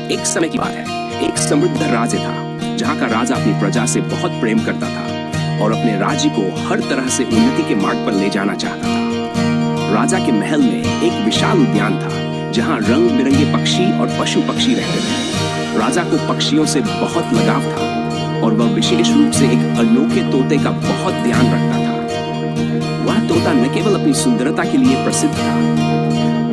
एक समय की बात है, एक समृद्ध राज्य था जहां का राजा अपनी प्रजा से बहुत प्रेम करता था और अपने राज्य को हर तरह से उन्नति के मार्ग पर ले जाना चाहता था। राजा के महल में एक विशाल उद्यान था जहां रंग बिरंगे पक्षी और पशु पक्षी रहते थे। राजा को पक्षियों से बहुत लगाव था और वह विशेष रूप से एक अनोखे तोते का बहुत ध्यान रखता था। वह तोता न केवल अपनी सुंदरता के लिए प्रसिद्ध था,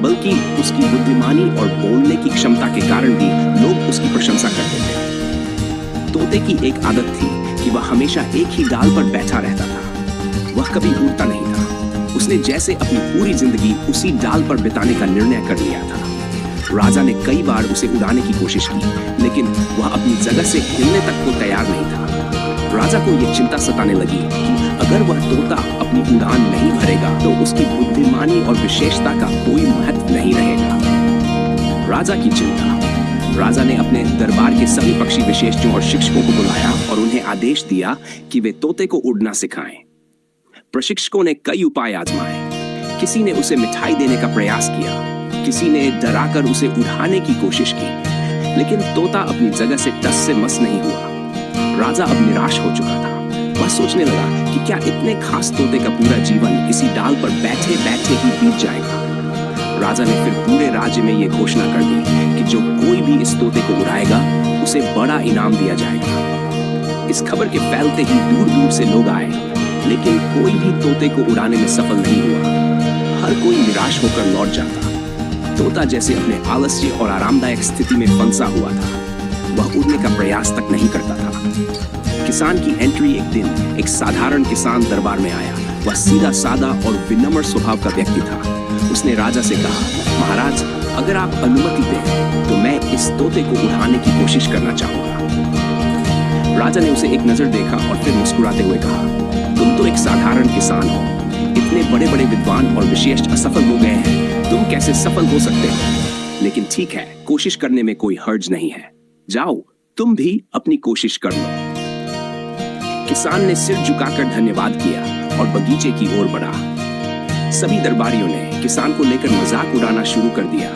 बल्कि उसकी बुद्धिमानी और बोलने की क्षमता के कारण भी लोग उसकी प्रशंसा करते थे। तोते की एक आदत थी कि वह हमेशा एक ही डाल पर बैठा रहता था। वह कभी उड़ता नहीं था। उसने जैसे अपनी पूरी जिंदगी उसी डाल पर बिताने का निर्णय कर लिया था। राजा ने कई बार उसे उड़ाने की कोशिश की, लेकिन वह अपनी जगह से हिलने तक को तैयार नहीं था। राजा को यह चिंता सताने लगी कि अगर वह तोता अपनी उड़ान नहीं भरेगा तो उसकी बुद्धिमानी और विशेषता का कोई महत्व नहीं रहेगा। राजा की चिंता। राजा ने अपने दरबार के सभी पक्षी विशेषज्ञों और शिक्षकों को बुलाया और उन्हें आदेश दिया कि वे तोते को उड़ना सिखाएं। प्रशिक्षकों ने कई उपाय आजमाए। किसी ने उसे मिठाई देने का प्रयास किया, किसी ने डराकर उसे उड़ाने की कोशिश की, लेकिन तोता अपनी जगह से टस से मस नहीं हुआ। राजा अब निराश हो चुका था। वह सोचने लगा कि क्या इतने खास तोते का पूरा जीवन इसी डाल पर बैठे बैठे ही बीत जाएगा। राजा ने फिर पूरे राज्य में यह घोषणा कर दी कि जो कोई भी इस तोते को उड़ाएगा उसे बड़ा इनाम दिया जाएगा। इस खबर के फैलते ही दूर दूर से लोग आए, लेकिन कोई भी तोते को उड़ाने में सफल नहीं हुआ। हर कोई निराश होकर लौट जाता। तोता जैसे अपने आलस्य और आरामदायक स्थिति में फंसा हुआ था। वह उड़ने का प्रयास तक नहीं करता था। किसान की एंट्री। एक दिन एक साधारण किसान दरबार में आया। वह सीधा साधा और विनम्र स्वभाव का व्यक्ति था। उसने राजा से कहा, महाराज, अगर आप अनुमति दें तो मैं इस तोते को उड़ाने की कोशिश करना चाहूंगा। राजा ने उसे एक नजर देखा और फिर मुस्कुराते हुए कहा, तुम तो एक साधारण किसान हो। इतने बड़े बड़े विद्वान और विशेष असफल हो गए हैं, तुम कैसे सफल हो सकते हो? लेकिन ठीक है, कोशिश करने में कोई हर्ज नहीं है। जाओ, तुम भी अपनी कोशिश कर लो। किसान ने सिर झुकाकर धन्यवाद किया और बगीचे की ओर बढ़ा। सभी दरबारियों ने किसान को लेकर मजाक उड़ाना शुरू कर दिया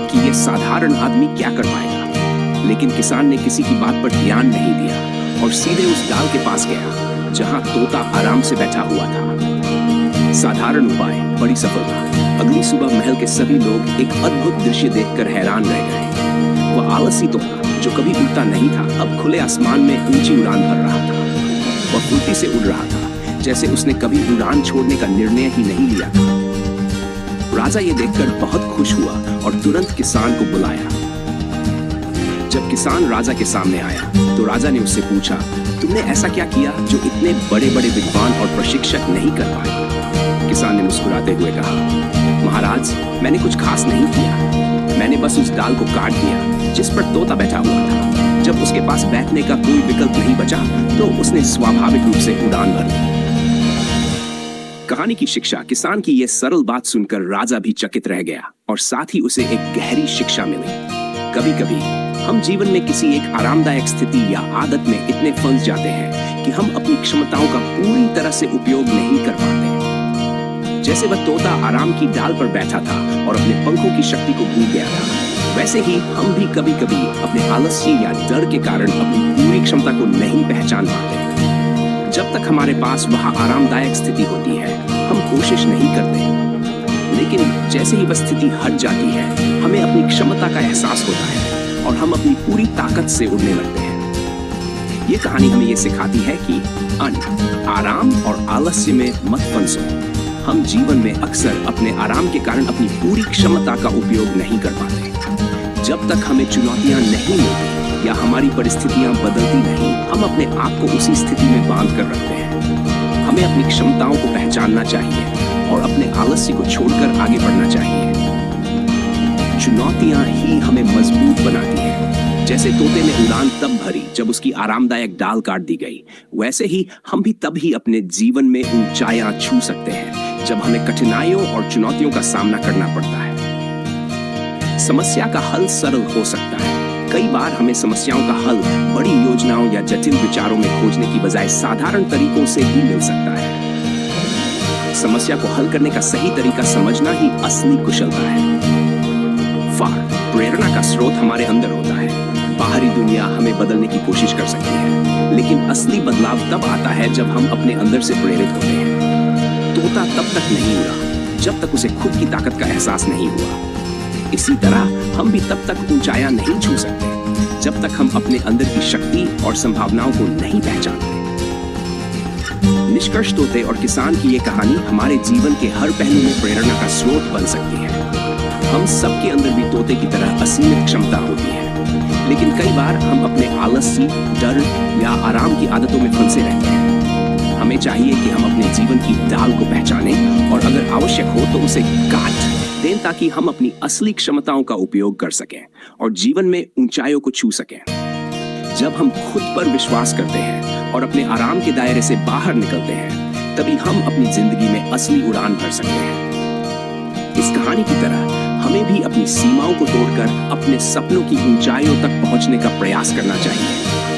कि यह साधारण आदमी क्या कर पाएगा। लेकिन किसान ने किसी की बात पर ध्यान नहीं दिया और सीधे उस डाल के पास गया जहां तोता आराम से बैठा हुआ था। साधारण उपाय, बड़ी सफलता। अगली सुबह महल के सभी लोग एक अद्भुत दृश्य देखकर हैरान रह गए। वह आलसी तोता जो कभी उड़ता नहीं था, अब खुले आसमान में ऊंची उड़ान भर रहा था। वह फुर्ती से उड़ रहा था, जैसे उसने कभी उड़ान छोड़ने का निर्णय ही नहीं लिया था। राजा ये देखकर बहुत खुश हुआ और तुरंत किसान को बुलाया। जब किसान राजा के सामने आया तो राजा ने उससे पूछा, तुमने ऐसा क्या किया जो इतने बड़े बड़े विद्वान और प्रशिक्षक नहीं कर पाए? किसान ने मुस्कुराते हुए कहा, महाराज, मैंने कुछ खास नहीं किया। मैंने बस उस डाल को काट दिया जिस पर तोता बैठा हुआ था। जब उसके पास बैठने का कोई विकल्प नहीं बचा तो उसने स्वाभाविक रूप से उड़ान भर ली। कहानी की शिक्षा। किसान की यह सरल बात सुनकर राजा भी चकित रह गया और साथ ही उसे एक गहरी शिक्षा मिली। कभी कभी हम जीवन में किसी एक आरामदायक स्थिति या आदत में इतने फंस जाते हैं कि हम अपनी क्षमताओं का पूरी तरह से उपयोग नहीं कर पाते। जैसे वह तोता आराम की डाल पर बैठा था और अपने पंखों की शक्ति को भूल गया था, वैसे ही हम भी कभी कभी अपने आलस्य या डर के कारण अपनी पूरी क्षमता को नहीं पहचान पाते। जब तक हमारे पास वह आरामदायक स्थिति होती है, हम कोशिश नहीं करते, लेकिन जैसे ही वह स्थिति हट जाती है, हमें अपनी क्षमता का एहसास होता है और हम अपनी पूरी ताकत से उड़ने लगते हैं। ये कहानी हमें ये सिखाती है कि आराम और आलस्य में मत फंसो। हम जीवन में अक्सर अपने आराम के कारण अपनी पूरी क्षमता का उपयोग नहीं कर पाते। जब तक हमें चुनौतियां नहीं मिलती या हमारी परिस्थितियां बदलती नहीं, हम अपने आप को उसी स्थिति में बांध कर रखते हैं। हमें अपनी क्षमताओं को पहचानना चाहिए और अपने आलस्य को छोड़कर आगे बढ़ना चाहिए। चुनौतियां ही हमें मजबूत बनाती हैं। जैसे तोते ने उड़ान तब भरी जब उसकी आरामदायक डाल काट दी गई, वैसे ही हम भी तब ही अपने जीवन में ऊंचाइयां छू सकते हैं जब हमें कठिनाइयों और चुनौतियों का सामना करना पड़ता है। समस्या का हल सरल हो सकता है। कई बार हमें समस्याओं का हल बड़ी योजनाओं या जटिल विचारों में खोजने की बजाय साधारण तरीकों से ही मिल सकता है। समस्या को हल करने का सही तरीका समझना ही असली कुशलता है। प्रेरणा का स्रोत हमारे अंदर होता है। बाहरी दुनिया हमें बदलने की कोशिश कर सकती है, लेकिन असली बदलाव तब आता है जब हम अपने अंदर से प्रेरित होते हैं। तोता तब तक नहीं उड़ा जब तक उसे खुद की ताकत का एहसास नहीं हुआ। इसी तरह हम भी तब तक ऊंचाइयां नहीं छू सकते जब तक हम अपने अंदर की शक्ति और संभावनाओं को नहीं पहचानते। निष्कर्ष तोते और किसान की ये कहानी हमारे जीवन के हर पहलू में प्रेरणा का स्रोत बन सकती है। हम सबके अंदर भी तोते की तरह असीमित क्षमता होती है, लेकिन कई बार हम अपने आलस्य, डर या आराम की आदतों में फंसे रहते हैं। हमें चाहिए कि हम अपने जीवन की डाल को पहचानें और अगर आवश्यक हो तो उसे काट दें ताकि हम अपनी असली क्षमताओं का उपयोग कर सकें और जीवन में ऊंचाइयों को छू सकें। जब हम खुद पर विश्वास करते हैं और अपने आराम के दायरे से बाहर निकलते हैं, तभी हम अपनी जिंदगी में असली उड़ान भर सकते हैं। इस कहानी की तरह हमें भी अपनी सीमाओं को तोड़कर अपने सपनों की ऊंचाइयों तक पहुंचने का प्रयास करना चाहिए।